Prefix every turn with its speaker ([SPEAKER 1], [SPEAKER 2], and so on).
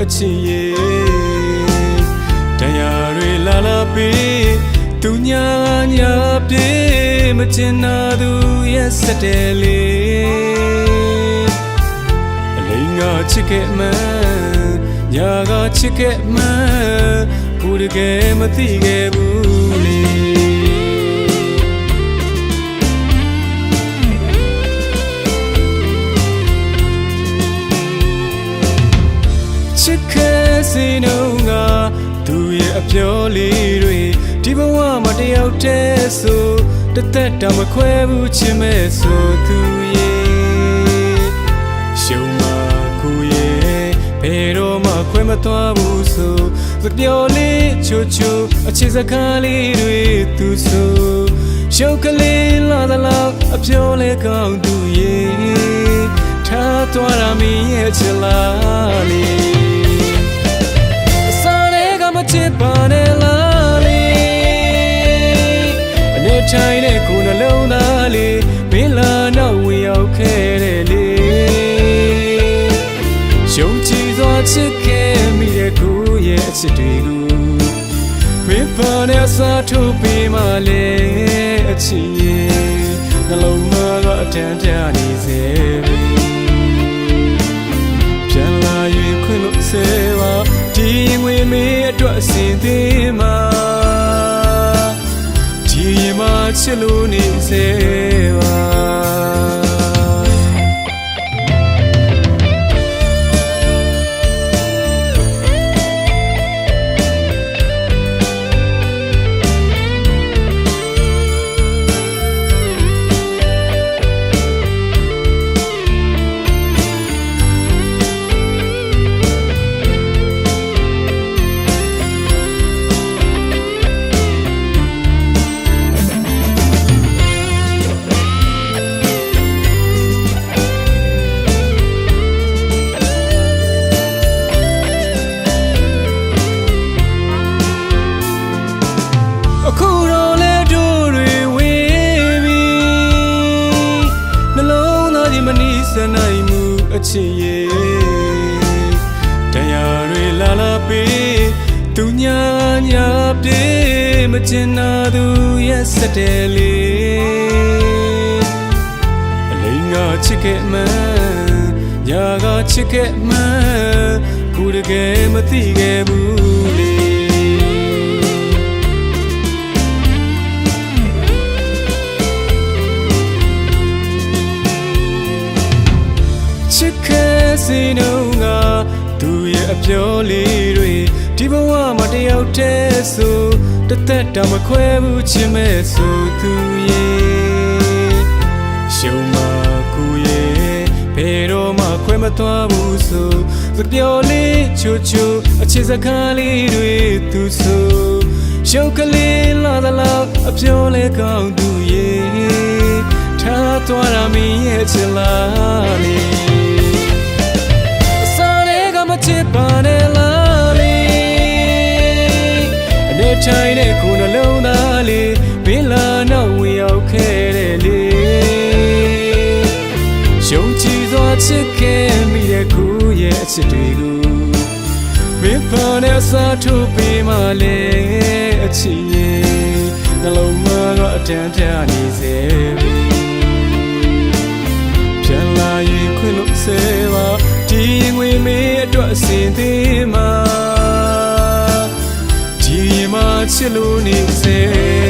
[SPEAKER 1] အချစ်ရဲ့တရားတွေလာလာပြီးသူညာညာပြေမချင်နာသူရဲ့စတဲ့လေအလိမ်ကချစ်ခဲ့မှန်းညာကချစ်ခဲ့မှန်းကိုတကယ်မသိခဲ့ဘူးလေစီနုံကသူရဲ့အပြောလေးတွေဒီဘဝမှာတယောက်တည်းဆိုတသက်တောင်မခွဲဘူးချင်မဲ့ဆိုသူရဲ့ရှုံးမကိုရဲ့ဘယ်တော့မှခွဲမသွားဘူးဆိုစပြောလေးချိုချိုအချစ်စကားလေးတွေသူဆိုရှုပ်ကလေးလာသလောက်အပြောလေးကောင်းသူရဲ့ထားသွားရမင်းရဲ့ချစ်လားလေးချစ်ပါနဲ့လားလေအနေချိုင်တဲ့ကိုယ်နှလုံးသားလေးဘင်းလာတော့ဝင်ရောက်ခဲ့တဲ့လေယုံကြည်စွာချစ်ခဲ့မိတဲ့ကိုယ်ရဲ့အချစ်တွေကိုမင်းပါနဲ့စားထုတ်ပေးမှလေအချစ်ရဲ့နှလုံးသားကအတန်ပြနေစေပြန်လာရင်ခွင့်လို့စေပါဒီငွေမေးအတွက်အစဉ်သေးမှာဒီရင်မှာချစ်လို့နေစေပါစနိုင်မှုအချစ်ရဲ့တရားတွေလာလာပြီးသူညာညာပြေမချင်နာသူရဲ့စတဲ့လေအလိမ်ကချစ်ခဲ့မှန်းညာကချစ်ခဲ့မှန်းကိုတကယ်မသိခဲ့ဘူးလေစီနုံကသူရဲ့အပြောလေးတွေဒီဘဝမှာတယောက်တည်းဆိုတသက်တောင်မခွဲဘူးချင်မဲ့ဆိုသူရဲ့ရှုံးမကိုရဲ့ဘယ်တော့မှခွဲမသွားဘူးဆိုစပြောလေးချိုချိုအချစ်စကားလေးတွေသူဆိုရှုပ်ကလေးလာသလောက်အပြောလေးကောင်းသူရဲ့ထားသွားရမင်းရဲ့ချစ်လားလေးချစ်ပါနဲ့လားလေအနေချိုင်တဲ့ကိုယ်နှလုံးသားလေးဘင်းလာတော့ဝင်ရောက်ခဲ့တဲ့လေယုံကြည်စွာချစ်ခဲ့မိတဲ့ကိုယ်ရဲ့အချစ်တွေကိုမင်းပါနဲ့စားထုတ်ပေးမှလေအချစ်ရဲ့နှလုံးသားကအတန်ပြနေစေပြန်လာရင်ခွင့်လို့စေပါဒီငွေမေးအတွက်အစဉ်သေးမှာဒီမှာချစ်လို့နေစေ